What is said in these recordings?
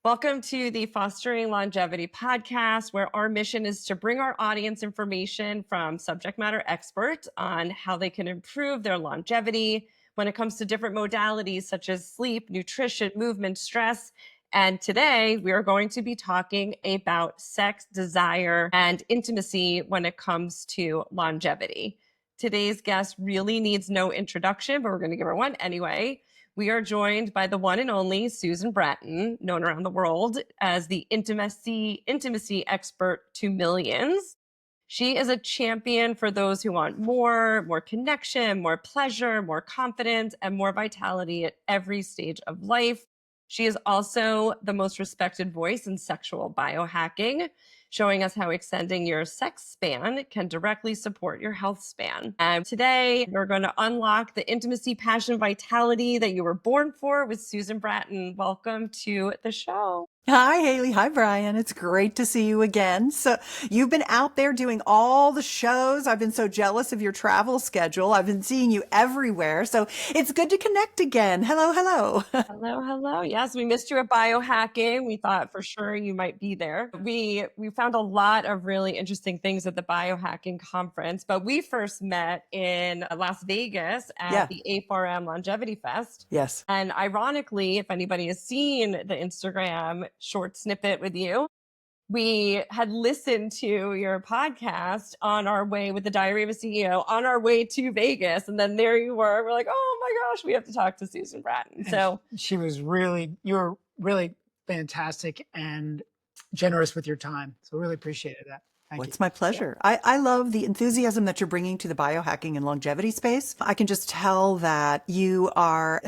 Welcome to the Fostering Longevity podcast, where our mission is to bring our audience information from subject matter experts on how they can improve their longevity when it comes to different modalities such as sleep, nutrition, movement, stress. And today we are going to be talking about sex, desire, and intimacy when it comes to longevity. Today's guest really needs no introduction, but we're going to give her one anyway. We are joined by the one and only Susan Bratton, known around the world as the intimacy expert to millions. She is a champion for those who want more connection, more pleasure, more confidence, and more vitality at every stage of life. She is also the most respected voice in sexual biohacking, showing us how extending your sex span can directly support your health span. And today, we're going to unlock the intimacy, passion, vitality that you were born for with Susan Bratton. Welcome to the show. Hi, Hayley. Hi, Brian. It's great to see you again. So you've been out there doing all the shows. I've been so jealous of your travel schedule. I've been seeing you everywhere. So it's good to connect again. Hello, hello. Hello. Yes, we missed you at Biohacking. We thought for sure you might be there. We found a lot of really interesting things at the Biohacking conference, but we first met in Las Vegas at the A4M Longevity Fest. Yes. And ironically, if anybody has seen the Instagram short snippet with you, we had listened to your podcast on our way with the Diary of a CEO on our way to Vegas. And then there you were. We're like, oh my gosh, we have to talk to Susan Bratton. So you were really fantastic and generous with your time. So really appreciated that. Thank you. It's my pleasure. I love the enthusiasm that you're bringing to the biohacking and longevity space. I can just tell that you are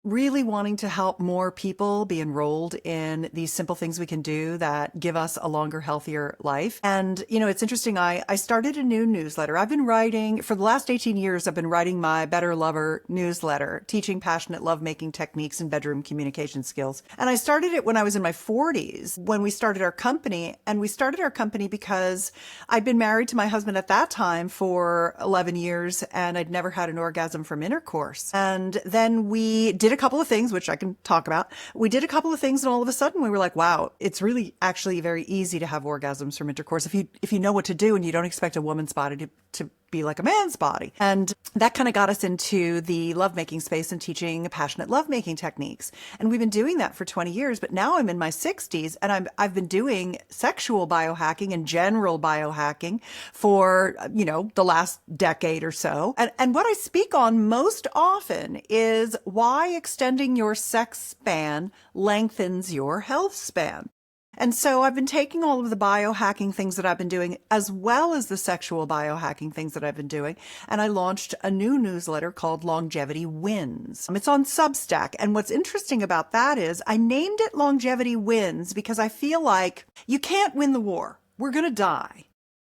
really wanting to help more people be enrolled in these simple things we can do that give us a longer, healthier life. And, it's interesting. I started a new newsletter. I've been writing for the last 18 years. I've been writing my Better Lover newsletter, teaching passionate lovemaking techniques and bedroom communication skills. And I started it when I was in my 40s, when we started our company. And we started our company because I'd been married to my husband at that time for 11 years, and I'd never had an orgasm from intercourse. And then we did a couple of things, which I can talk about. We did a couple of things, and all of a sudden we were like, wow, it's really actually very easy to have orgasms from intercourse if you know what to do and you don't expect a woman's body to be like a man's body. And that kind of got us into the lovemaking space and teaching passionate lovemaking techniques. And we've been doing that for 20 years, but now I'm in my 60s and I've been doing sexual biohacking and general biohacking for, the last decade or so. And what I speak on most often is why extending your sex span lengthens your health span. And so I've been taking all of the biohacking things that I've been doing, as well as the sexual biohacking things that I've been doing. And I launched a new newsletter called Longevity Wins. It's on Substack. And what's interesting about that is I named it Longevity Wins because I feel like you can't win the war. We're going to die,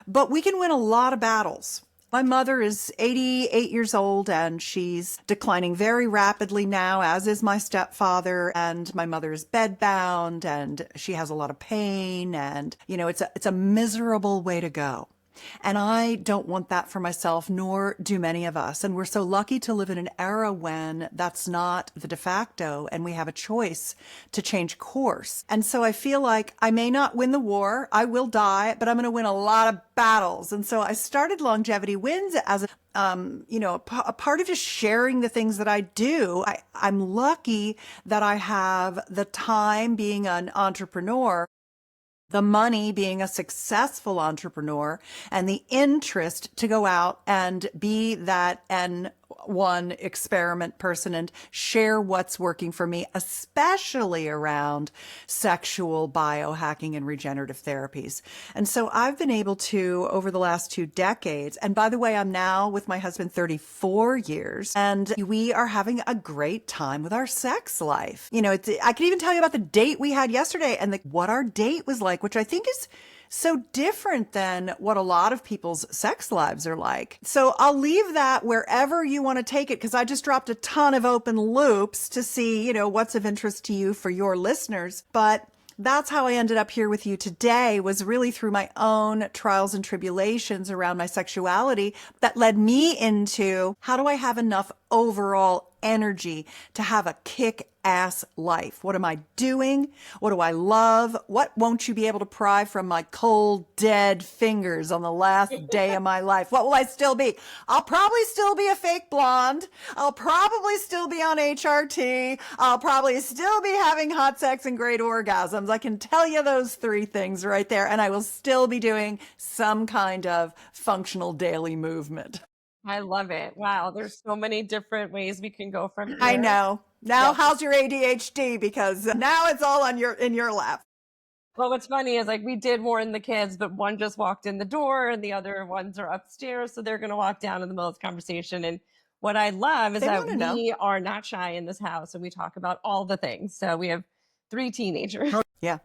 but we can win a lot of battles. My mother is 88 years old and she's declining very rapidly now, as is my stepfather. And my mother is bedbound and she has a lot of pain. And, it's a miserable way to go. And I don't want that for myself, nor do many of us. And we're so lucky to live in an era when that's not the de facto and we have a choice to change course. And so I feel like I may not win the war, I will die, but I'm going to win a lot of battles. And so I started Longevity Wins as a part of just sharing the things that I do. I'm lucky that I have the time being an entrepreneur, the money being a successful entrepreneur, and the interest to go out and be that N1 experiment person and share what's working for me, especially around sexual biohacking and regenerative therapies. And so I've been able to, over the last 2 decades, and by the way, I'm now with my husband 34 years, and we are having a great time with our sex life. I can even tell you about the date we had yesterday and what our date was like, which I think is so different than what a lot of people's sex lives are like. So I'll leave that wherever you want to take it, because I just dropped a ton of open loops to see, what's of interest to you for your listeners. But that's how I ended up here with you today, was really through my own trials and tribulations around my sexuality that led me into how do I have enough overall energy to have a kick-ass life. What am I doing? What do I love? What won't you be able to pry from my cold, dead fingers on the last day of my life? What will I still be? I'll probably still be a fake blonde. I'll probably still be on HRT. I'll probably still be having hot sex and great orgasms. I can tell you those three things right there. And I will still be doing some kind of functional daily movement. I love it. Wow, there's so many different ways we can go from here. I know. Now, Yeah. how's your ADHD? Because now it's all on in your lap. Well, what's funny is like we did warn the kids, but one just walked in the door and the other ones are upstairs. So they're going to walk down in the middle of the conversation. And what I love is They that wanna know. we are not shy in this house and we talk about all the things. So we have 3 teenagers Yeah.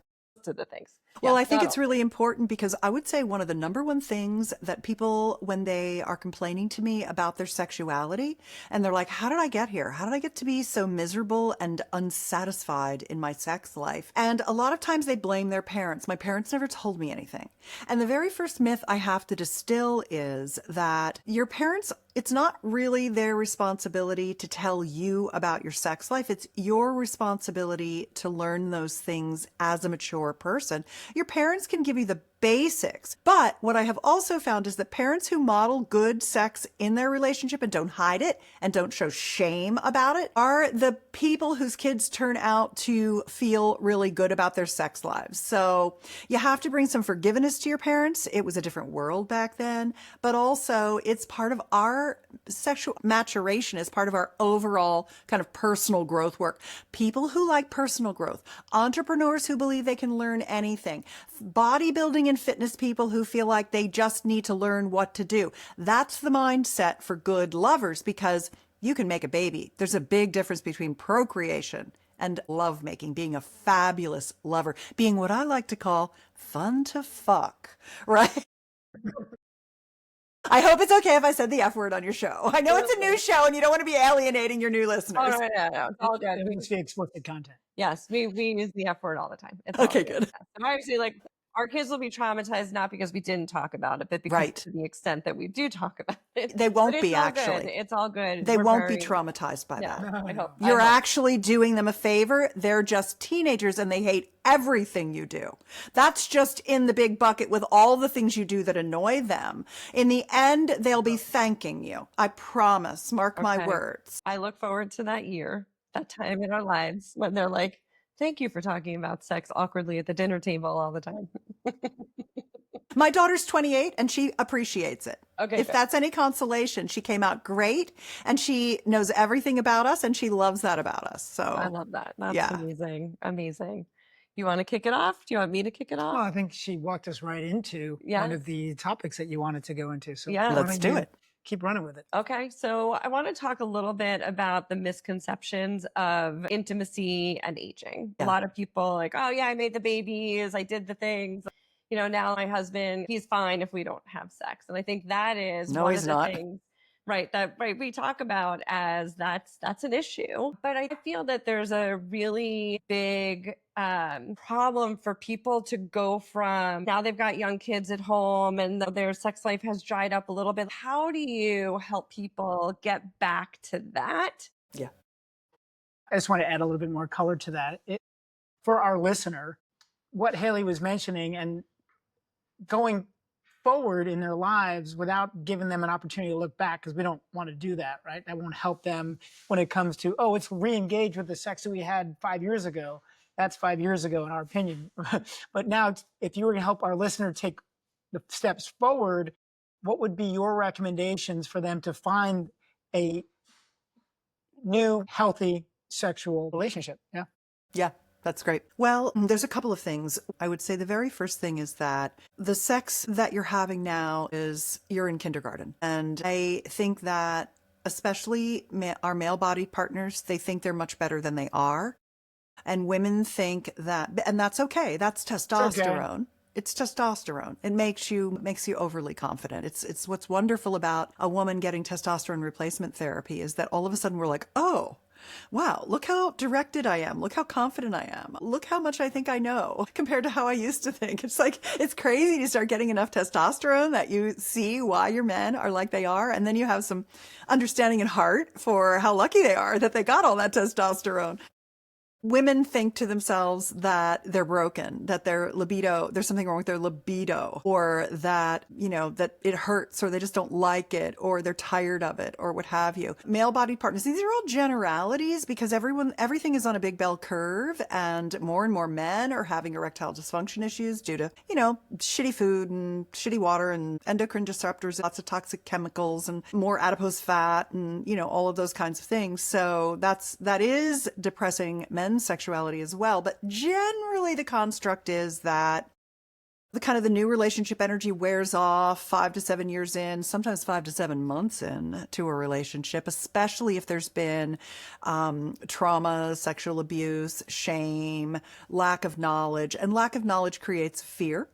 to the things. Well, Yeah, I think not it's all. really important because I would say one of the number one things that people, when they are complaining to me about their sexuality, and they're like, how did I get here? How did I get to be so miserable and unsatisfied in my sex life? And a lot of times they blame their parents. My parents never told me anything. And the very first myth I have to distill is that your parents, it's not really their responsibility to tell you about your sex life. It's your responsibility to learn those things as a mature person. Your parents can give you the basics. But what I have also found is that parents who model good sex in their relationship and don't hide it and don't show shame about it are the people whose kids turn out to feel really good about their sex lives. So you have to bring some forgiveness to your parents. It was a different world back then, but also it's part of our sexual maturation, is part of our overall kind of personal growth work. People who like personal growth, entrepreneurs who believe they can learn anything, bodybuilding and fitness people who feel like they just need to learn what to do. That's the mindset for good lovers, because you can make a baby. There's a big difference between procreation and lovemaking, being a fabulous lover, being what I like to call fun to fuck, right? I hope it's okay if I said the F word on your show. I know it's a new show and you don't want to be alienating your new Oh, listeners. no. It's all good. It needs to be explicit content. Yes, we use the F word all the time. It's all Okay, good. And obviously, like our kids will be traumatized not because we didn't talk about it, but because Right. to the extent that we do talk about it. They But won't it's be, all actually. good. It's all good. They We're won't be very- traumatized by No, that. No, I no. hope. You're I hope. actually doing them a favor. They're just teenagers and they hate everything you do. That's just in the big bucket with all the things you do that annoy them. In the end, they'll be thanking you. I promise. Mark my Okay. words. I look forward to that year, that time in our lives when they're like, thank you for talking about sex awkwardly at the dinner table all the time. My daughter's 28 and she appreciates it. Okay, If good. that's any consolation, she came out great and she knows everything about us and she loves that about us. So I love that. That's yeah. amazing. Amazing. You want to kick it off? Do you want me to kick it off? Well, I think she walked us right into one Yeah. of the topics that you wanted to go into. So Yeah. why Let's don't do you it. keep running with it. Okay, so I want to talk a little bit about the misconceptions of intimacy and aging. A Yeah. lot of people like, oh yeah, I made the babies, I did the things. You know, now my husband, he's fine if we don't have sex. And I think that is No, one he's of the not. things, right, that we talk about as that's an issue. But I feel that there's a really big problem for people to go from now they've got young kids at home and their sex life has dried up a little bit. How do you help people get back to that? Yeah. I just want to add a little bit more color to that. For our listener, what Hayley was mentioning and going forward in their lives without giving them an opportunity to look back, because we don't want to do that, right? That won't help them when it comes to, oh, it's re-engage with the sex that we had 5 years ago. That's 5 years ago, in our opinion. But now, if you were going to help our listener take the steps forward, what would be your recommendations for them to find a new, healthy sexual relationship? Yeah. Yeah, that's great. Well, there's a couple of things. I would say the very first thing is that the sex that you're having now is you're in kindergarten. And I think that especially our male-bodied partners, they think they're much better than they are. And women think that, and that's okay. That's testosterone. It's testosterone. It makes you overly confident. It's what's wonderful about a woman getting testosterone replacement therapy is that all of a sudden we're like, oh, wow, look how directed I am. Look how confident I am. Look how much I think I know compared to how I used to think. It's like, it's crazy to start getting enough testosterone that you see why your men are like they are. And then you have some understanding and heart for how lucky they are that they got all that testosterone. Women think to themselves that they're broken, that their libido, there's something wrong with their libido, or that, that it hurts, or they just don't like it, or they're tired of it, or what have you. Male bodied partners, these are all generalities because everything is on a big bell curve, and more men are having erectile dysfunction issues due to, shitty food and shitty water and endocrine disruptors, lots of toxic chemicals and more adipose fat and, all of those kinds of things. So that is depressing men's sexuality as well. But generally the construct is that the new relationship energy wears off 5 to 7 years in, sometimes 5 to 7 months in to a relationship, especially if there's been trauma, sexual abuse, shame, lack of knowledge. And lack of knowledge creates fear.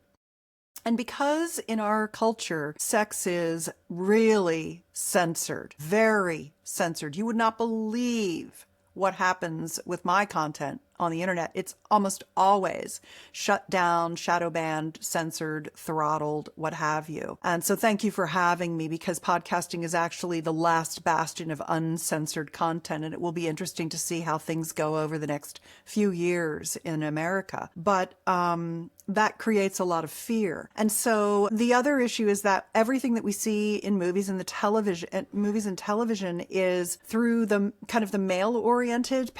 And because in our culture, sex is really censored, very censored, you would not believe what happens with my content on the internet. It's almost always shut down, shadow banned, censored, throttled, what have you. And so thank you for having me, because podcasting is actually the last bastion of uncensored content. And it will be interesting to see how things go over the next few years in America. But that creates a lot of fear. And so the other issue is that everything that we see in movies and television is through the kind of the male-oriented,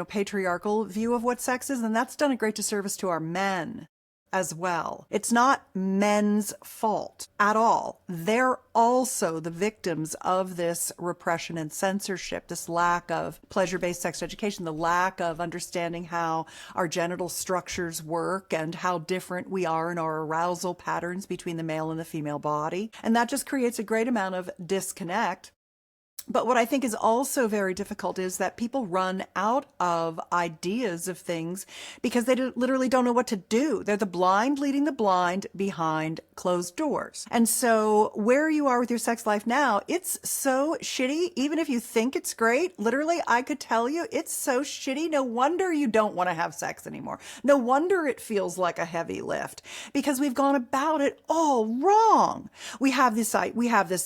patriarchal view of what sex is, and that's done a great disservice to our men as well. It's not men's fault at all. They're also the victims of this repression and censorship, this lack of pleasure-based sex education, the lack of understanding how our genital structures work and how different we are in our arousal patterns between the male and the female body. And that just creates a great amount of disconnect. But what I think is also very difficult is that people run out of ideas of things because they literally don't know what to do. They're the blind leading the blind behind closed doors. And so where you are with your sex life now, it's so shitty. Even if you think it's great, literally, I could tell you it's so shitty. No wonder you don't want to have sex anymore. No wonder it feels like a heavy lift, because we've gone about it all wrong. We have this,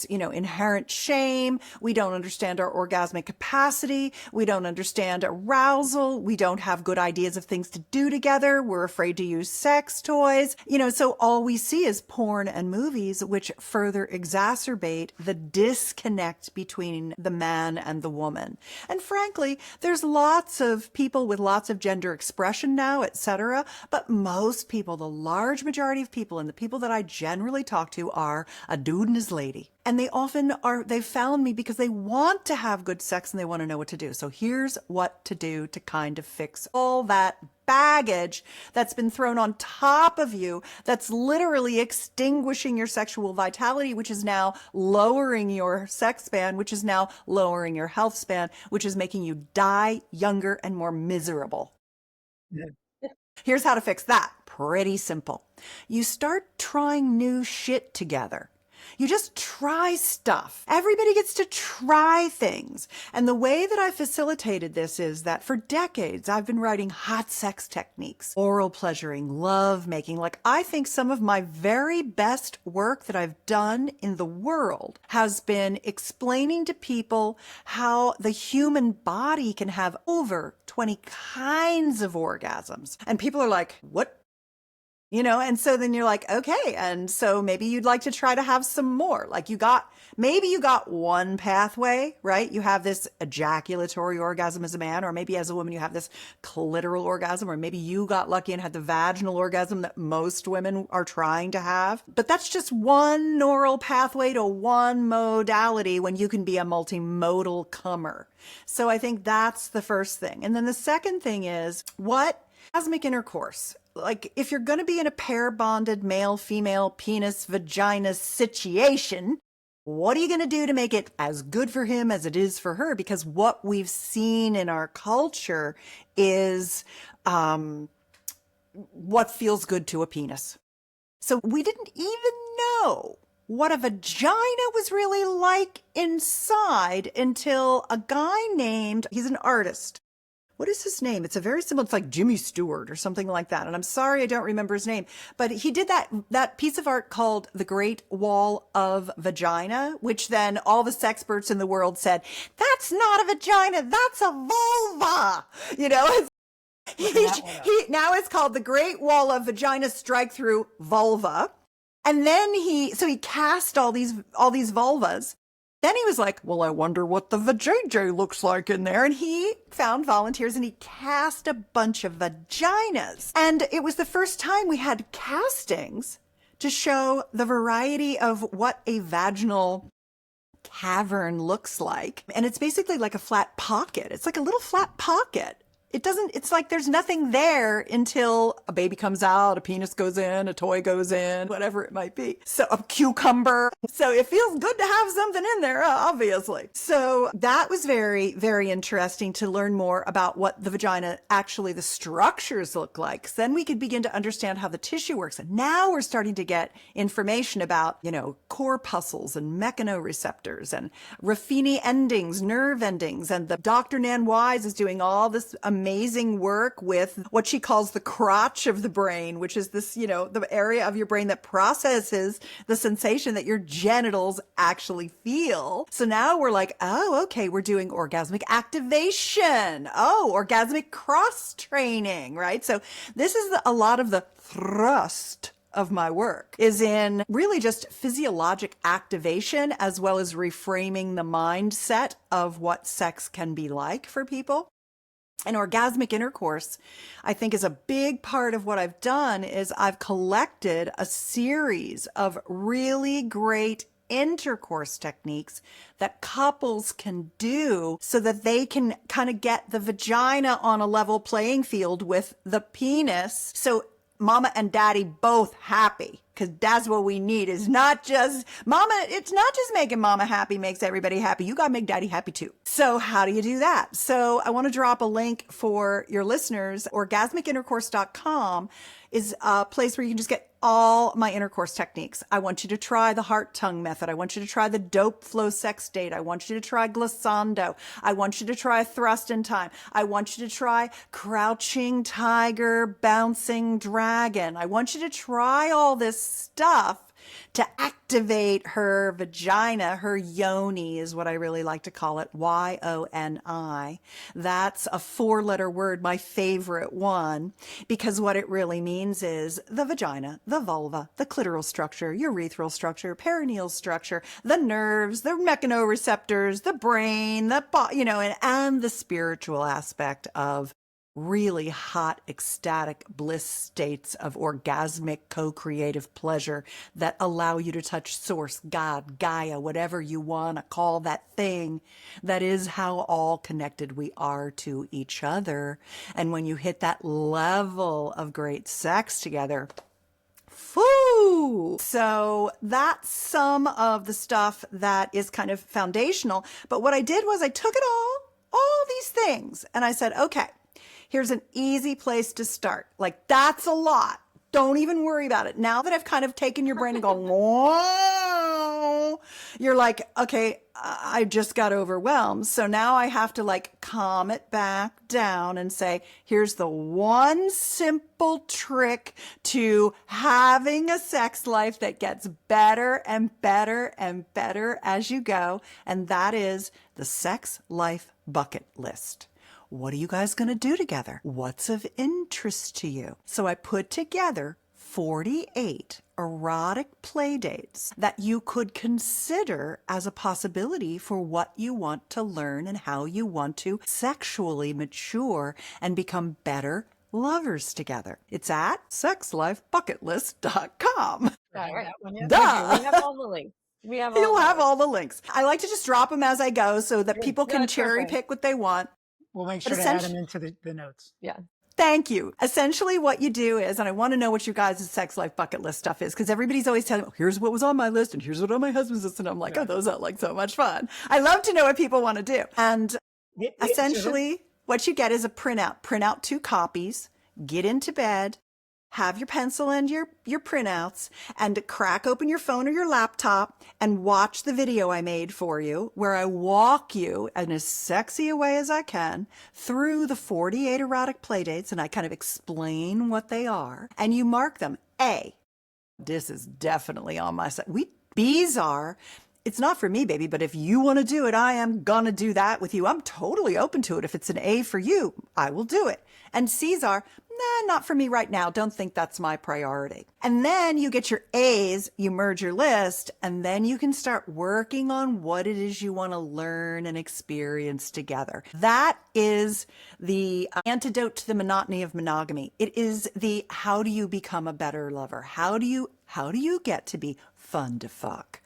inherent shame. We don't understand our orgasmic capacity. We don't understand arousal. We don't have good ideas of things to do together. We're afraid to use sex toys. So all we see is porn and movies, which further exacerbate the disconnect between the man and the woman. And frankly, there's lots of people with lots of gender expression now, etc. But most people, the large majority of people, and the people that I generally talk to, are a dude and his lady. And they often they've found me because they want to have good sex and they want to know what to do. So here's what to do to kind of fix all that baggage that's been thrown on top of you, that's literally extinguishing your sexual vitality, which is now lowering your sex span, which is now lowering your health span, which is making you die younger and more miserable. Yeah. Here's how to fix that. Pretty simple. You start trying new shit together. You just try stuff. Everybody gets to try things. And the way that I facilitated this is that for decades, I've been writing hot sex techniques, oral pleasuring, love making. Like, I think some of my very best work that I've done in the world has been explaining to people how the human body can have over 20 kinds of orgasms. And people are like, what? And so then you're like, okay. And so maybe you'd like to try to have some more. Like maybe you got one pathway, right? You have this ejaculatory orgasm as a man, or maybe as a woman, you have this clitoral orgasm, or maybe you got lucky and had the vaginal orgasm that most women are trying to have. But that's just one neural pathway to one modality when you can be a multimodal comer. So I think that's the first thing. And then the second thing is, what orgasmic intercourse? Like, if you're going to be in a pair bonded male, female, penis, vagina situation, what are you going to do to make it as good for him as it is for her? Because what we've seen in our culture is what feels good to a penis. So we didn't even know what a vagina was really like inside until a guy named, he's an artist. What is his name? It's a very similar, it's like Jimmy Stewart or something like that. And I'm sorry I don't remember his name, but he did that piece of art called The Great Wall of Vagina, which then all the sexperts in the world said, that's not a vagina, that's a vulva. You know, he now it's called The Great Wall of Vagina Strike Through Vulva. And then he cast all these vulvas. Then he was like, well, I wonder what the vajayjay looks like in there. And he found volunteers and he cast a bunch of vaginas. And it was the first time we had castings to show the variety of what a vaginal cavern looks like. And it's basically like a flat pocket. It's like a little flat pocket. It's like there's nothing there until a baby comes out, a penis goes in, a toy goes in, whatever it might be. So a cucumber. So it feels good to have something in there, obviously. So that was very, very interesting to learn more about what the vagina, actually the structures look like. So then we could begin to understand how the tissue works. And now we're starting to get information about, corpuscles and mechanoreceptors and Ruffini endings, nerve endings. And the Dr. Nan Wise is doing all this amazing work with what she calls the crotch of the brain, which is this, the area of your brain that processes the sensation that your genitals actually feel. So now we're like, oh, okay, we're doing orgasmic activation. Oh, orgasmic cross training, right? So this is a lot of the thrust of my work is in really just physiologic activation as well as reframing the mindset of what sex can be like for people. And orgasmic intercourse, I think, is a big part of what I've done is I've collected a series of really great intercourse techniques that couples can do so that they can kind of get the vagina on a level playing field with the penis. So mama and daddy both happy, because that's what we need. Is not just mama. It's not just making mama happy makes everybody happy. You got to make daddy happy too. So how do you do that? So I want to drop a link for your listeners. Orgasmicintercourse.com is a place where you can just get all my intercourse techniques. I want you to try the heart tongue method. I want you to try the dope flow sex date. I want you to try glissando. I want you to try thrust in time. I want you to try crouching tiger, bouncing dragon. I want you to try all this stuff to activate her vagina. Her yoni is what I really like to call it, Y-O-N-I. That's a 4-letter word, my favorite one, because what it really means is the vagina, the vulva, the clitoral structure, urethral structure, perineal structure, the nerves, the mechanoreceptors, the brain, and the spiritual aspect of really hot, ecstatic bliss states of orgasmic co-creative pleasure that allow you to touch source, God, Gaia, whatever you want to call that thing. That is how all connected we are to each other. And when you hit that level of great sex together, foo! So that's some of the stuff that is kind of foundational. But what I did was I took it all these things, and I said, okay, here's an easy place to start. Like, that's a lot. Don't even worry about it. Now that I've kind of taken your brain and gone, whoa, you're like, okay, I just got overwhelmed. So now I have to calm it back down and say, here's the one simple trick to having a sex life that gets better and better and better as you go. And that is the sex life bucket list. What are you guys going to do together? What's of interest to you? So I put together 48 erotic play dates that you could consider as a possibility for what you want to learn and how you want to sexually mature and become better lovers together. It's at sexlifebucketlist.com. Right. Duh. We have all the links. You'll have all the links. I like to just drop them as I go so that people can cherry pick what they want. We'll make sure to add them into the notes. Yeah. Thank you. Essentially what you do is, and I want to know what you guys' sex life bucket list stuff is, because everybody's always telling me, oh, here's what was on my list and here's what on my husband's list. And I'm like, oh, those are so much fun. I love to know what people want to do. And essentially what you get is a printout. Print out 2 copies, get into bed, have your pencil and your printouts and crack open your phone or your laptop and watch the video I made for you, where I walk you in as sexy a way as I can through the 48 erotic playdates, and I kind of explain what they are, and you mark them. A, this is definitely on my side. B's are, it's not for me, baby, but if you want to do it, I am gonna do that with you. I'm totally open to it. If it's an A for you, I will do it. And C's are, nah, not for me right now. Don't think that's my priority. And then you get your A's, you merge your list, and then you can start working on what it is you want to learn and experience together. That is the antidote to the monotony of monogamy. It is the, how do you become a better lover? How do you get to be fun to fuck?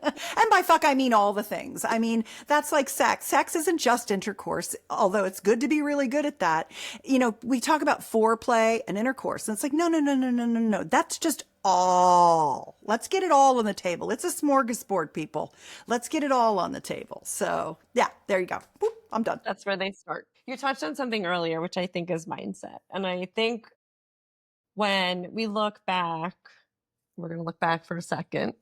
And by fuck, I mean all the things. I mean, that's like sex. Sex isn't just intercourse, although it's good to be really good at that. You know, we talk about foreplay and intercourse, and it's like, no. That's just all. Let's get it all on the table. It's a smorgasbord, people. Let's get it all on the table. So yeah, there you go. Boop, I'm done. That's where they start. You touched on something earlier, which I think is mindset. And I think when we look back, we're going to look back for a second,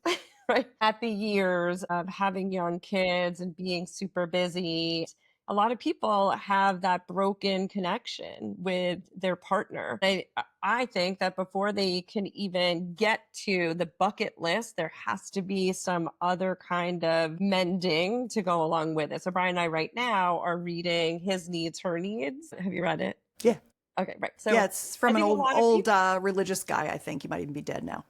right? At the years of having young kids and being super busy, a lot of people have that broken connection with their partner. I think that before they can even get to the bucket list, there has to be some other kind of mending to go along with it. So Brian and I right now are reading His Needs, Her Needs. Have you read it? Yeah. Okay, right. So yeah, it's from I an think a lot of old people, religious guy. I think he might even be dead now.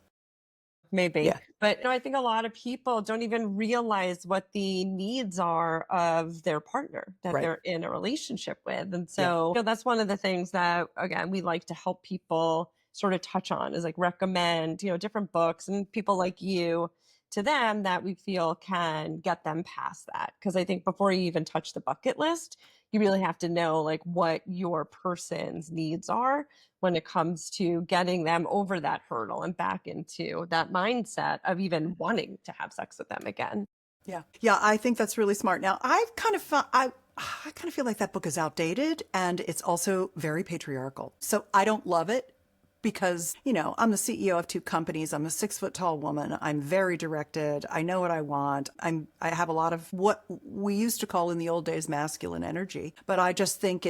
maybe. Yeah. But I think a lot of people don't even realize what the needs are of their partner that Right. they're in a relationship with. And so that's one of the things that, again, we like to help people sort of touch on, is like recommend, different books and people like you to them that we feel can get them past that. Because I think before you even touch the bucket list, you really have to know like what your person's needs are when it comes to getting them over that hurdle and back into that mindset of even wanting to have sex with them again. Yeah. Yeah, I think that's really smart. Now, I kind of feel like that book is outdated, and it's also very patriarchal. So I don't love it because, I'm the CEO of 2 companies. I'm a 6-foot-tall woman. I'm very directed. I know what I want. I have a lot of what we used to call in the old days masculine energy, but I just think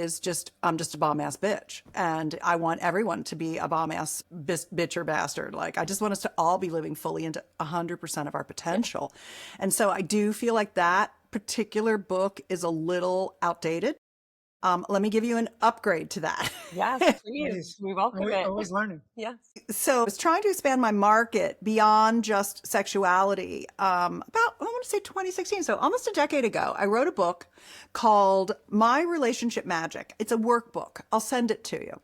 I'm just a bomb ass bitch. And I want everyone to be a bomb ass bitch or bastard. Like, I just want us to all be living fully into 100% of our potential. And so I do feel like that particular book is a little outdated. Let me give you an upgrade to that. Yes, please. We welcome it. Always learning. Yes. So I was trying to expand my market beyond just sexuality. About, I want to say 2016, so almost a decade ago, I wrote a book called My Relationship Magic. It's a workbook. I'll send it to you.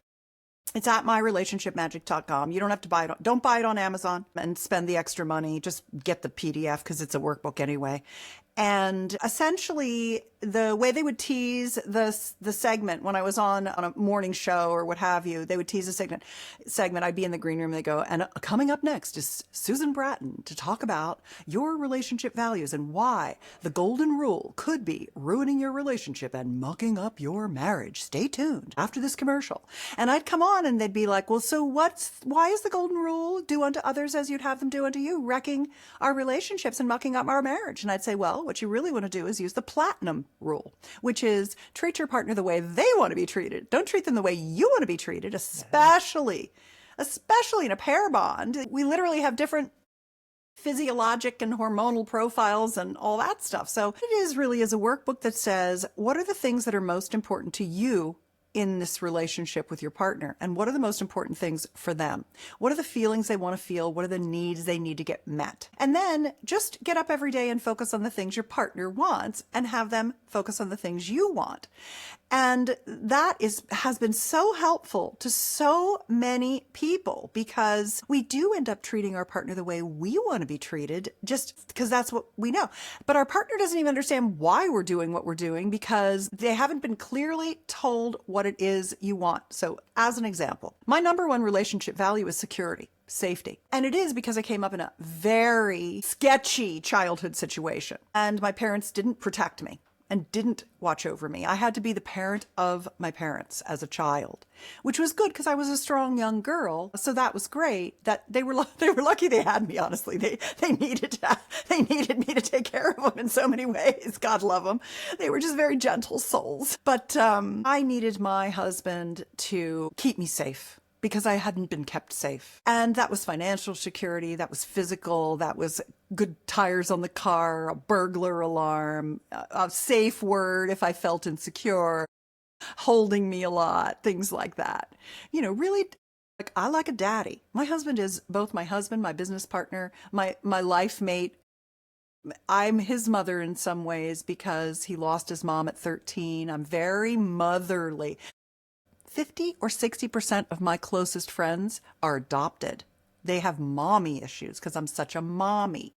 It's at myrelationshipmagic.com. You don't have to buy it. Don't buy it on Amazon and spend the extra money. Just get the PDF because it's a workbook anyway. And essentially, the way they would tease the segment when I was on a morning show or what have you, they would tease a segment. I'd be in the green room. They go, and coming up next is Susan Bratton to talk about your relationship values and why the golden rule could be ruining your relationship and mucking up your marriage. Stay tuned after this commercial. And I'd come on and they'd be like, well, so why is the golden rule do unto others as you'd have them do unto you, wrecking our relationships and mucking up our marriage? And I'd say, well, what you really want to do is use the platinum rule, which is treat your partner the way they want to be treated. Don't treat them the way you want to be treated, especially in a pair bond. We literally have different physiologic and hormonal profiles and all that stuff. So it really is a workbook that says, what are the things that are most important to you in this relationship with your partner? And what are the most important things for them? What are the feelings they want to feel? What are the needs they need to get met? And then just get up every day and focus on the things your partner wants and have them focus on the things you want. And that has been so helpful to so many people because we do end up treating our partner the way we want to be treated just because that's what we know. But our partner doesn't even understand why we're doing what we're doing because they haven't been clearly told what it is you want. So as an example, my number one relationship value is security. Safety. And it is because I came up in a very sketchy childhood situation and my parents didn't protect me. and didn't watch over me. I had to be the parent of my parents as a child, which was good because I was a strong young girl. So that was great. That they were lucky they had me. Honestly, they needed me to take care of them in so many ways. God love them. They were just very gentle souls. But I needed my husband to keep me safe, because I hadn't been kept safe. And that was financial security, that was physical, that was good tires on the car, a burglar alarm, a safe word if I felt insecure, holding me a lot, things like that. Really, like, I like a daddy. My husband is both my husband, my business partner, my life mate. I'm his mother in some ways because he lost his mom at 13. I'm very motherly. 50 or 60% of my closest friends are adopted. They have mommy issues because I'm such a mommy.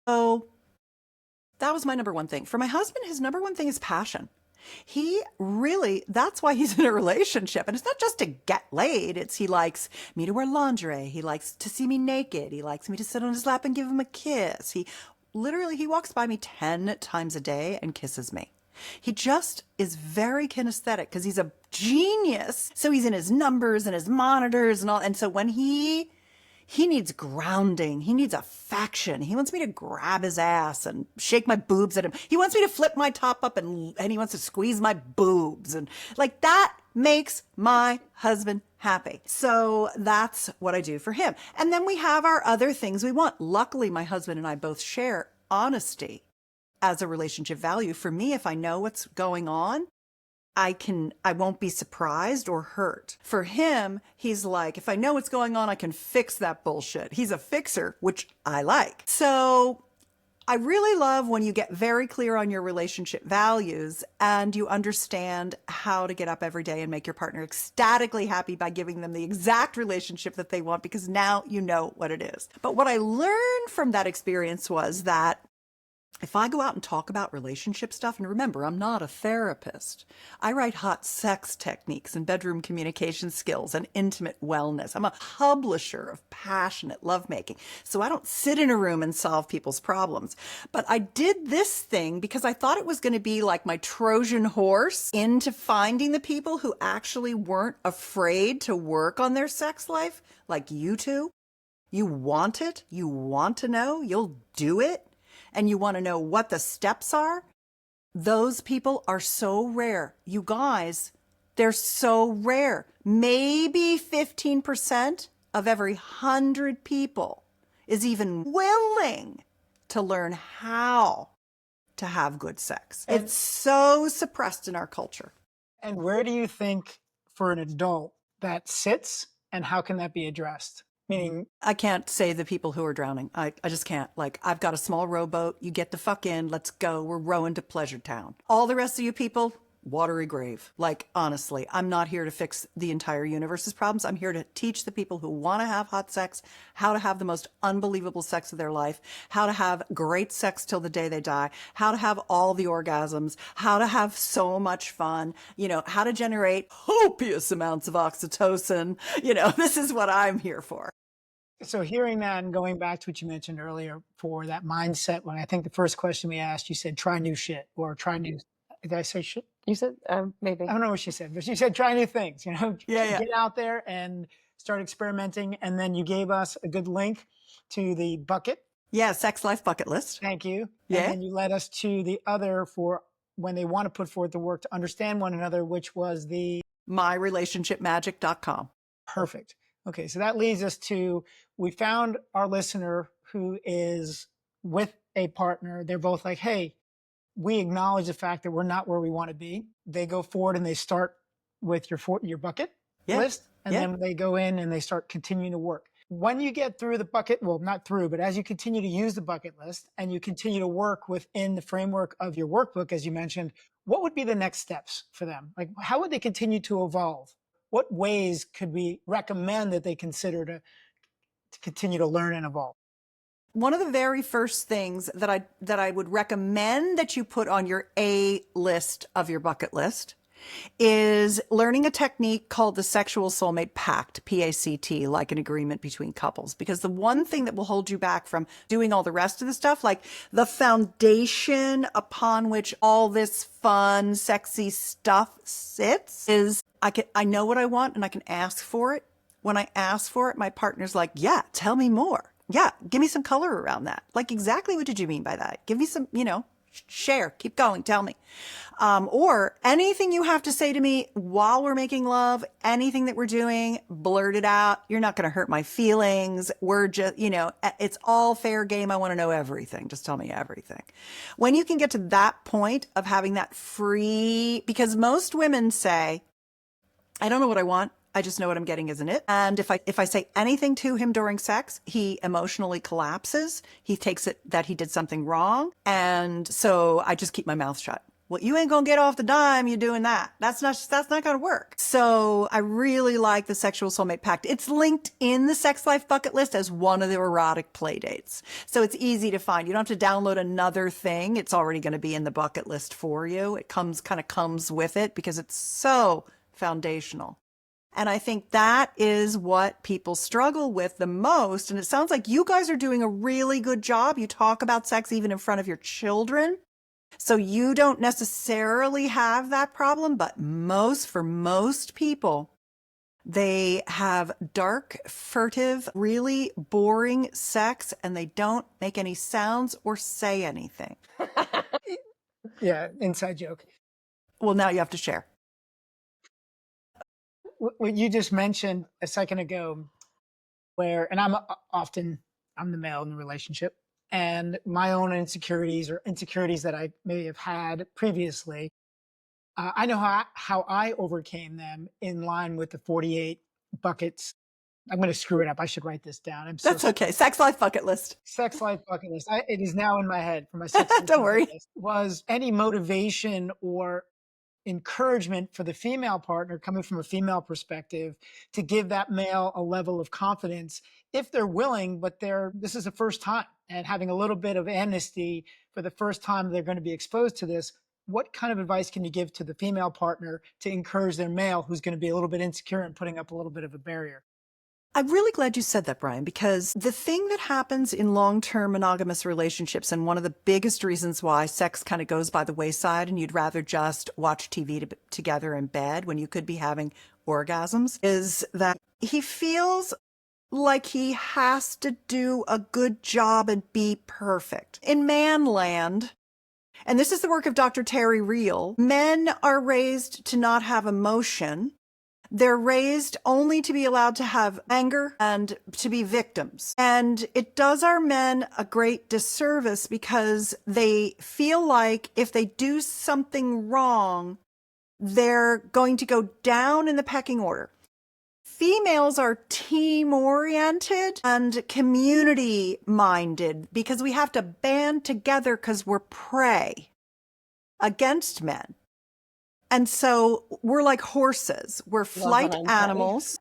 So that was my number one thing. For my husband, his number one thing is passion. That's why he's in a relationship. And it's not just to get laid. He likes me to wear lingerie. He likes to see me naked. He likes me to sit on his lap and give him a kiss. He walks by me 10 times a day and kisses me. He just is very kinesthetic because he's a genius. So he's in his numbers and his monitors and all. And so when he needs grounding, he needs affection. He wants me to grab his ass and shake my boobs at him. He wants me to flip my top up and he wants to squeeze my boobs. And like that makes my husband happy. So that's what I do for him. And then we have our other things we want. Luckily, my husband and I both share honesty as a relationship value. For me, if I know what's going on, I won't be surprised or hurt. For him, he's like, if I know what's going on, I can fix that bullshit. He's a fixer, which I like. So I really love when you get very clear on your relationship values and you understand how to get up every day and make your partner ecstatically happy by giving them the exact relationship that they want, because now you know what it is. But what I learned from that experience was that if I go out and talk about relationship stuff, and remember, I'm not a therapist. I write hot sex techniques and bedroom communication skills and intimate wellness. I'm a publisher of passionate lovemaking. So I don't sit in a room and solve people's problems. But I did this thing because I thought it was going to be like my Trojan horse into finding the people who actually weren't afraid to work on their sex life, like you two. You want it. You want to know. You'll do it. And you want to know what the steps are. Those people are so rare. You guys, they're so rare. Maybe 15% of every 100 people is even willing to learn how to have good sex. It's so suppressed in our culture. And where do you think, for an adult, that sits, and how can that be addressed? Meaning, I can't say the people who are drowning. I just can't. Like, I've got a small rowboat. You get the fuck in. Let's go. We're rowing to Pleasure Town. All the rest of you people, watery grave. Like, honestly, I'm not here to fix the entire universe's problems. I'm here to teach the people who want to have hot sex how to have the most unbelievable sex of their life, how to have great sex till the day they die, how to have all the orgasms, how to have so much fun, how to generate copious amounts of oxytocin. This is what I'm here for. so hearing that and going back to what you mentioned earlier for that mindset, when I think the first question we asked, you said, try new shit or try new, did I say shit? You said maybe. I don't know what she said, but she said, try new things, Yeah. Get out there and start experimenting. And then you gave us a good link to the bucket. Yeah, sex life bucket list. Thank you. Yeah. And then you led us to the other for when they want to put forth the work to understand one another, which was the myrelationshipmagic.com. Perfect. Okay, so that leads us to, we found our listener who is with a partner. They're both like, hey, we acknowledge the fact that we're not where we want to be. They go forward and they start with your bucket list, and then they go in and they start continuing to work. When you get through the bucket, well, not through, but as you continue to use the bucket list and you continue to work within the framework of your workbook, as you mentioned, what would be the next steps for them? Like, how would they continue to evolve? What ways could we recommend that they consider to continue to learn and evolve? One of the very first things that I would recommend that you put on your A list of your bucket list is learning a technique called the sexual soulmate pact, Pact, like an agreement between couples. Because the one thing that will hold you back from doing all the rest of the stuff, like the foundation upon which all this fun, sexy stuff sits, is I know what I want and I can ask for it. When I ask for it, my partner's like, yeah, tell me more. Yeah, give me some color around that. Like, exactly what did you mean by that? Give me some, share, keep going, tell me. Or anything you have to say to me while we're making love, anything that we're doing, blurt it out. You're not going to hurt my feelings. We're just, it's all fair game. I want to know everything. Just tell me everything. When you can get to that point of having that free, because most women say, I don't know what I want. I just know what I'm getting, isn't it? And if I say anything to him during sex, he emotionally collapses. He takes it that he did something wrong. And so I just keep my mouth shut. Well, you ain't gonna get off the dime. You doing that. That's not gonna work. So I really like the sexual soulmate pact. It's linked in the sex life bucket list as one of the erotic play dates. So it's easy to find. You don't have to download another thing. It's already going to be in the bucket list for you. It comes with it because it's so foundational. And I think that is what people struggle with the most. And it sounds like you guys are doing a really good job. You talk about sex even in front of your children. So you don't necessarily have that problem, but for most people, they have dark, furtive, really boring sex and they don't make any sounds or say anything. Yeah, inside joke. Well, now you have to share. What you just mentioned a second ago, and I'm the male in the relationship, and my own insecurities or insecurities that I may have had previously, I know how I overcame them in line with the 48 buckets. I'm going to screw it up. I should write this down. That's okay. Sex life bucket list. Sex life bucket list. It is now in my head for my sex life Don't worry. list. Was any motivation or encouragement for the female partner coming from a female perspective to give that male a level of confidence if they're willing, but this is the first time, and having a little bit of amnesty for the first time they're going to be exposed to this. What kind of advice can you give to the female partner to encourage their male who's going to be a little bit insecure and putting up a little bit of a barrier? I'm really glad you said that, Brian, because the thing that happens in long-term monogamous relationships, and one of the biggest reasons why sex kind of goes by the wayside and you'd rather just watch TV together in bed when you could be having orgasms, is that he feels like he has to do a good job and be perfect. In man land, and this is the work of Dr. Terry Real, men are raised to not have emotion. They're raised only to be allowed to have anger and to be victims. And it does our men a great disservice because they feel like if they do something wrong, they're going to go down in the pecking order. Females are team-oriented and community-minded because we have to band together because we're prey against men. And so we're like horses. We're flight animals.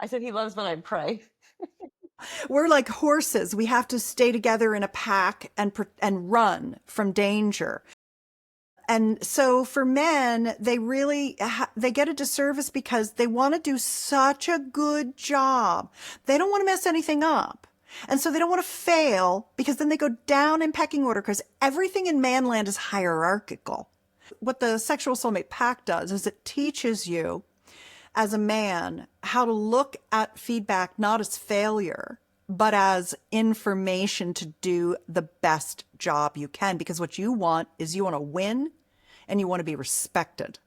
I said he loves when I pray. We're like horses. We have to stay together in a pack and run from danger. And so for men, they really, they get a disservice because they want to do such a good job. They don't want to mess anything up. And so they don't want to fail because then they go down in pecking order because everything in manland is hierarchical. What the sexual soulmate pact does is it teaches you as a man how to look at feedback not as failure, but as information to do the best job you can. Because what you want is you want to win and you want to be respected.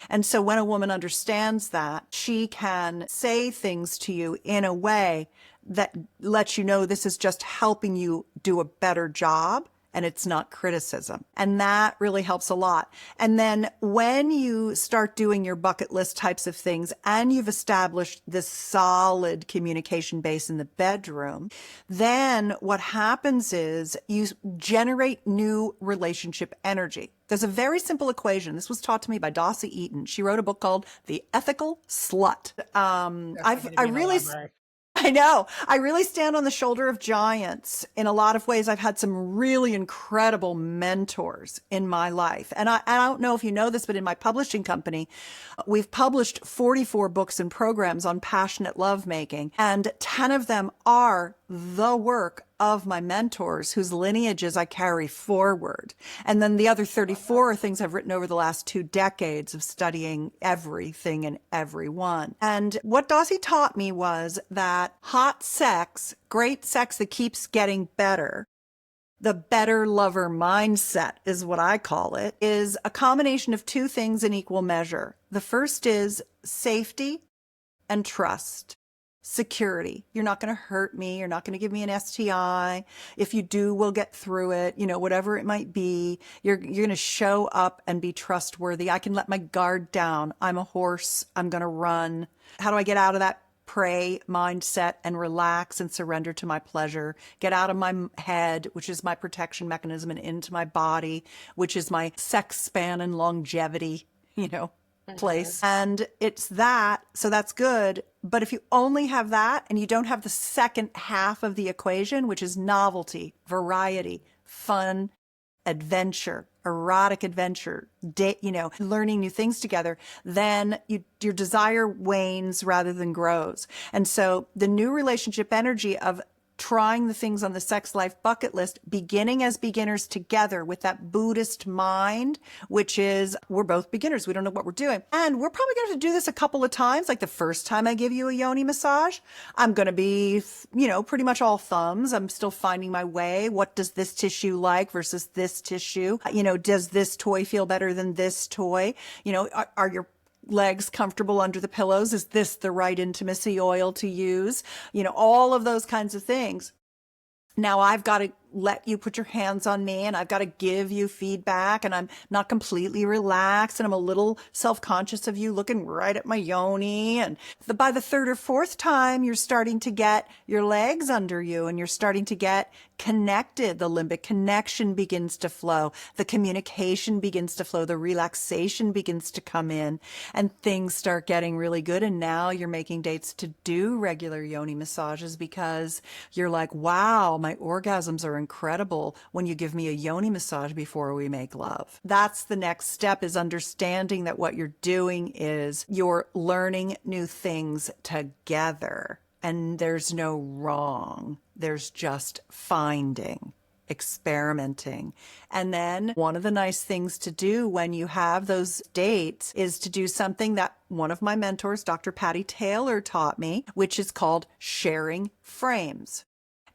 And so when a woman understands that, she can say things to you in a way that lets you know this is just helping you do a better job. And it's not criticism. And that really helps a lot. And then when you start doing your bucket list types of things and you've established this solid communication base in the bedroom, then what happens is you generate new relationship energy. There's a very simple equation. This was taught to me by Dossie Eaton. She wrote a book called The Ethical Slut. I know. I really stand on the shoulder of giants in a lot of ways. I've had some really incredible mentors in my life. And I don't know if you know this, but in my publishing company, we've published 44 books and programs on passionate lovemaking, and 10 of them are the work of my mentors whose lineages I carry forward. And then the other 34 are things I've written over the last 2 decades of studying everything and everyone. And what Dossie taught me was that hot sex, great sex that keeps getting better, the better lover mindset is what I call it, is a combination of 2 things in equal measure. The first is safety and trust. Security. You're not going to hurt me. You're not going to give me an STI. If you do, we'll get through it. You know, whatever it might be, you're going to show up and be trustworthy. I can let my guard down. I'm a horse. I'm going to run. How do I get out of that prey mindset and relax and surrender to my pleasure? Get out of my head, which is my protection mechanism, and into my body, which is my sex span and longevity, place. And it's that. So that's good. But if you only have that and you don't have the second half of the equation, which is novelty, variety, fun, adventure, erotic adventure, learning new things together, then your desire wanes rather than grows. And so the new relationship energy of trying the things on the sex life bucket list, beginning as beginners together with that Buddhist mind, which is we're both beginners. We don't know what we're doing. And we're probably going to have to do this a couple of times. Like the first time I give you a yoni massage, I'm going to be, pretty much all thumbs. I'm still finding my way. What does this tissue like versus this tissue? Does this toy feel better than this toy? Are your legs comfortable under the pillows? Is this the right intimacy oil to use? All of those kinds of things. Now I've got to let you put your hands on me, and I've got to give you feedback, and I'm not completely relaxed, and I'm a little self-conscious of you looking right at my yoni. And by the 3rd or 4th time, you're starting to get your legs under you, and you're starting to get connected. The limbic connection begins to flow. The communication begins to flow. The relaxation begins to come in, and things start getting really good. And now you're making dates to do regular yoni massages because you're like, wow, my orgasms are incredible when you give me a yoni massage before we make love. That's the next step, is understanding that what you're doing is you're learning new things together. And there's no wrong. There's just finding, experimenting. And then one of the nice things to do when you have those dates is to do something that one of my mentors, Dr. Patty Taylor, taught me, which is called sharing frames.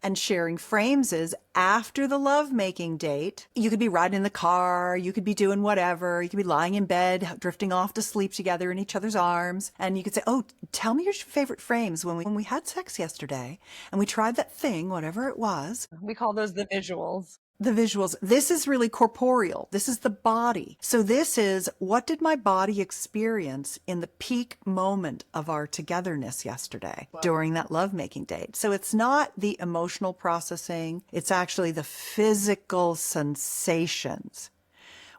And sharing frames is after the lovemaking date. You could be riding in the car, you could be doing whatever, you could be lying in bed, drifting off to sleep together in each other's arms. And you could say, oh, tell me your favorite frames when we had sex yesterday and we tried that thing, whatever it was. We call those the visuals. The visuals. This is really corporeal. This is the body. So this is, what did my body experience in the peak moment of our togetherness yesterday during that lovemaking date? So it's not the emotional processing. It's actually the physical sensations.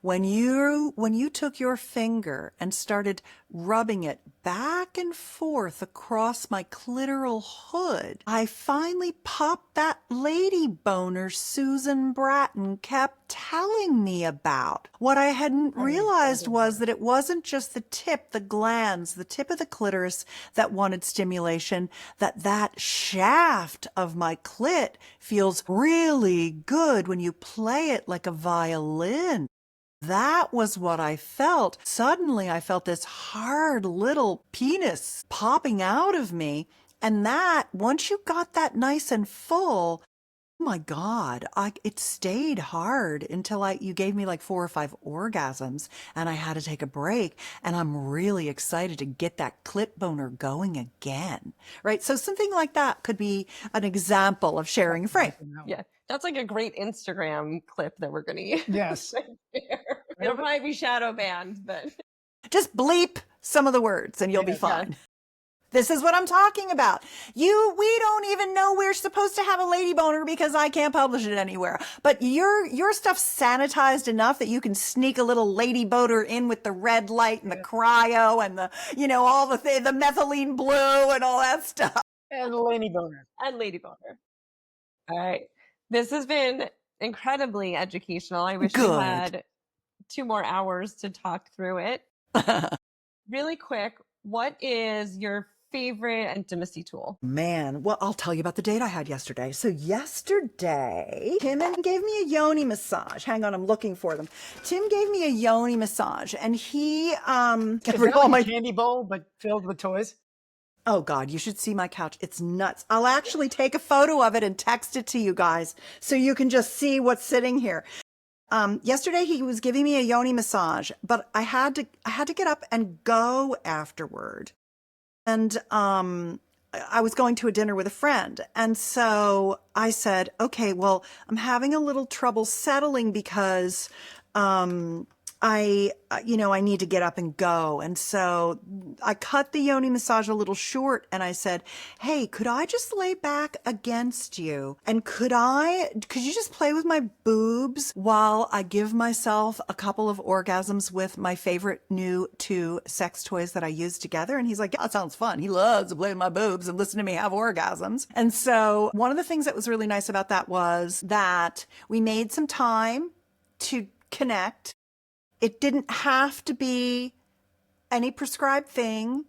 When you took your finger and started rubbing it back and forth across my clitoral hood, I finally popped that lady boner Susan Bratton kept telling me about. What I hadn't realized was that it wasn't just the tip, the glands, the tip of the clitoris that wanted stimulation, that shaft of my clit feels really good when you play it like a violin. That was what I felt. Suddenly I felt this hard little penis popping out of me. And that, once you got that nice and full, oh my God, it stayed hard until you gave me like 4 or 5 orgasms and I had to take a break. And I'm really excited to get that clit boner going again, right? So something like that could be an example of sharing a frame. Yeah, that's like a great Instagram clip that we're going to use. Yes. Right there. It might be shadow banned, but just bleep some of the words and you'll be fine. Yeah. This is what I'm talking about. We don't even know we're supposed to have a lady boner because I can't publish it anywhere. But your stuff's sanitized enough that you can sneak a little lady boner in with the red light and the cryo and the, all the methylene blue and all that stuff. And Laney Boner. and Lady Boner. All right. This has been incredibly educational. I wish we Good. had 2 more hours to talk through it. Really quick, what is your favorite intimacy tool? Man, well, I'll tell you about the date I had yesterday. So yesterday, Tim gave me a yoni massage. Hang on, I'm looking for them. Tim gave me a yoni massage, and he Is that all like my a candy bowl but filled with toys? Oh God, you should see my couch. It's nuts. I'll actually take a photo of it and text it to you guys so you can just see what's sitting here. Yesterday he was giving me a yoni massage, but I had to get up and go afterward. And I was going to a dinner with a friend. And so I said, okay, well, I'm having a little trouble settling because I need to get up and go. And so I cut the yoni massage a little short and I said, hey, could I just lay back against you? And could you just play with my boobs while I give myself a couple of orgasms with my favorite new 2 sex toys that I use together? And he's like, yeah, that sounds fun. He loves to play with my boobs and listen to me have orgasms. And so one of the things that was really nice about that was that we made some time to connect. It didn't have to be any prescribed thing.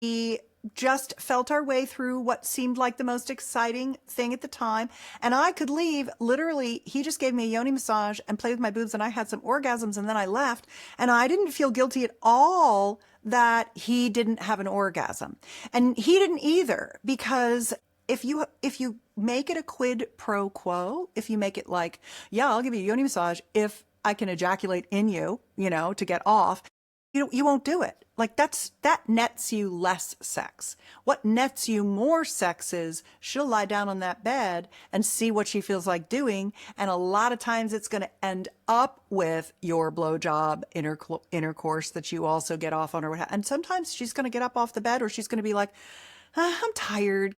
We just felt our way through what seemed like the most exciting thing at the time. And I could leave. Literally, he just gave me a yoni massage and played with my boobs, and I had some orgasms, and then I left. And I didn't feel guilty at all that he didn't have an orgasm. And he didn't either, because if you make it a quid pro quo, if you make it like, yeah, I'll give you a yoni massage if I can ejaculate in you, to get off, you won't do it. Like that nets you less sex. What nets you more sex is she'll lie down on that bed and see what she feels like doing. And a lot of times it's going to end up with your blowjob intercourse that you also get off on her. And sometimes she's going to get up off the bed, or she's going to be like, I'm tired.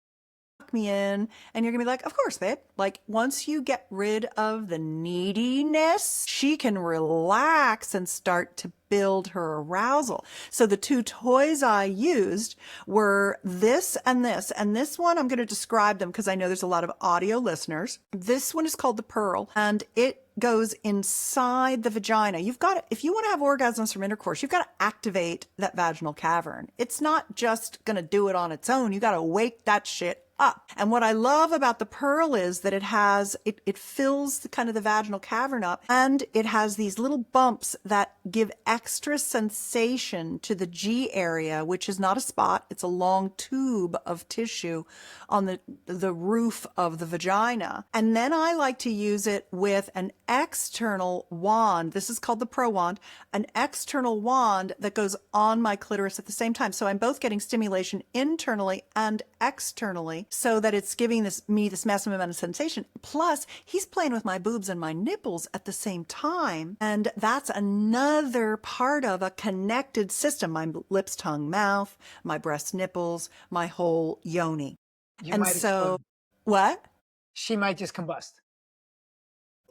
Me in, and you're gonna be like, of course, babe. Like, once you get rid of the neediness, she can relax and start to build her arousal. So the 2 toys I used were this and this. And this one, I'm going to describe them because I know there's a lot of audio listeners. This one is called the Pearl, and it goes inside the vagina. If you want to have orgasms from intercourse, you've got to activate that vaginal cavern. It's not just going to do it on its own. You got to wake that shit up. And what I love about the Pearl is that it fills the vaginal cavern up, and it has these little bumps that give extra sensation to the G area, which is not a spot. It's a long tube of tissue on the roof of the vagina. And then I like to use it with an external wand. This is called the Pro Wand, an external wand that goes on my clitoris at the same time. So I'm both getting stimulation internally and externally, so that it's giving me this massive amount of sensation. Plus, he's playing with my boobs and my nipples at the same time. And that's another part of a connected system. My lips, tongue, mouth, my breast, nipples, my whole yoni. You And might so, explode. what? She might just combust.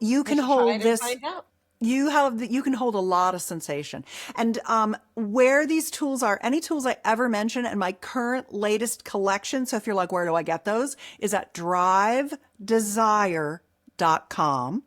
You We can should try hold it and this. find out. You can hold a lot of sensation. And where these tools are, any tools I ever mention, and my current latest collection, so if you're like, where do I get those, is at drivedesire.com.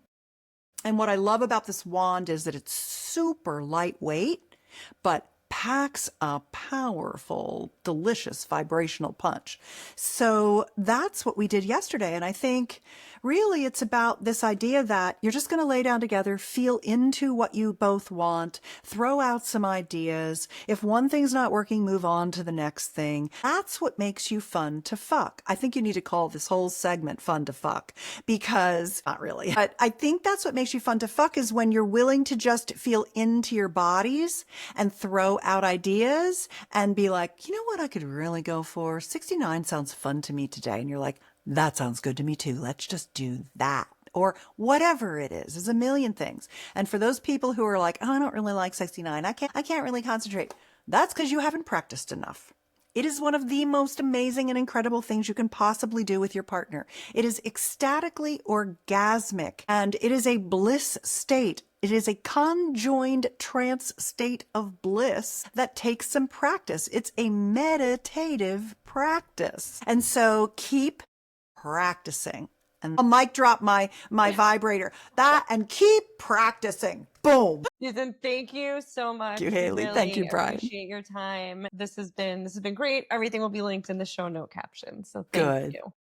And what I love about this wand is that it's super lightweight, but packs a powerful, delicious vibrational punch. So that's what we did yesterday. And I think really it's about this idea that you're just going to lay down together, feel into what you both want, throw out some ideas. If one thing's not working, move on to the next thing. That's what makes you fun to fuck. I think you need to call this whole segment Fun to Fuck, because not really, but I think that's what makes you fun to fuck, is when you're willing to just feel into your bodies and throw out ideas and be like, you know what I could really go for? 69 sounds fun to me today. And you're like, that sounds good to me too. Let's just do that. Or whatever it is. There's a million things. And for those people who are like, oh, I don't really like 69. I can't really concentrate. That's because you haven't practiced enough. It is one of the most amazing and incredible things you can possibly do with your partner. It is ecstatically orgasmic, and it is a bliss state It is a conjoined trance state of bliss that takes some practice. It's a meditative practice. And so keep practicing. And I'll mic drop my vibrator. That and keep practicing. Boom. Susan, thank you so much. Thank you, Hayley. We Thank you, really Brian. appreciate your time. This has been great. Everything will be linked in the show note caption. So thank Good. you.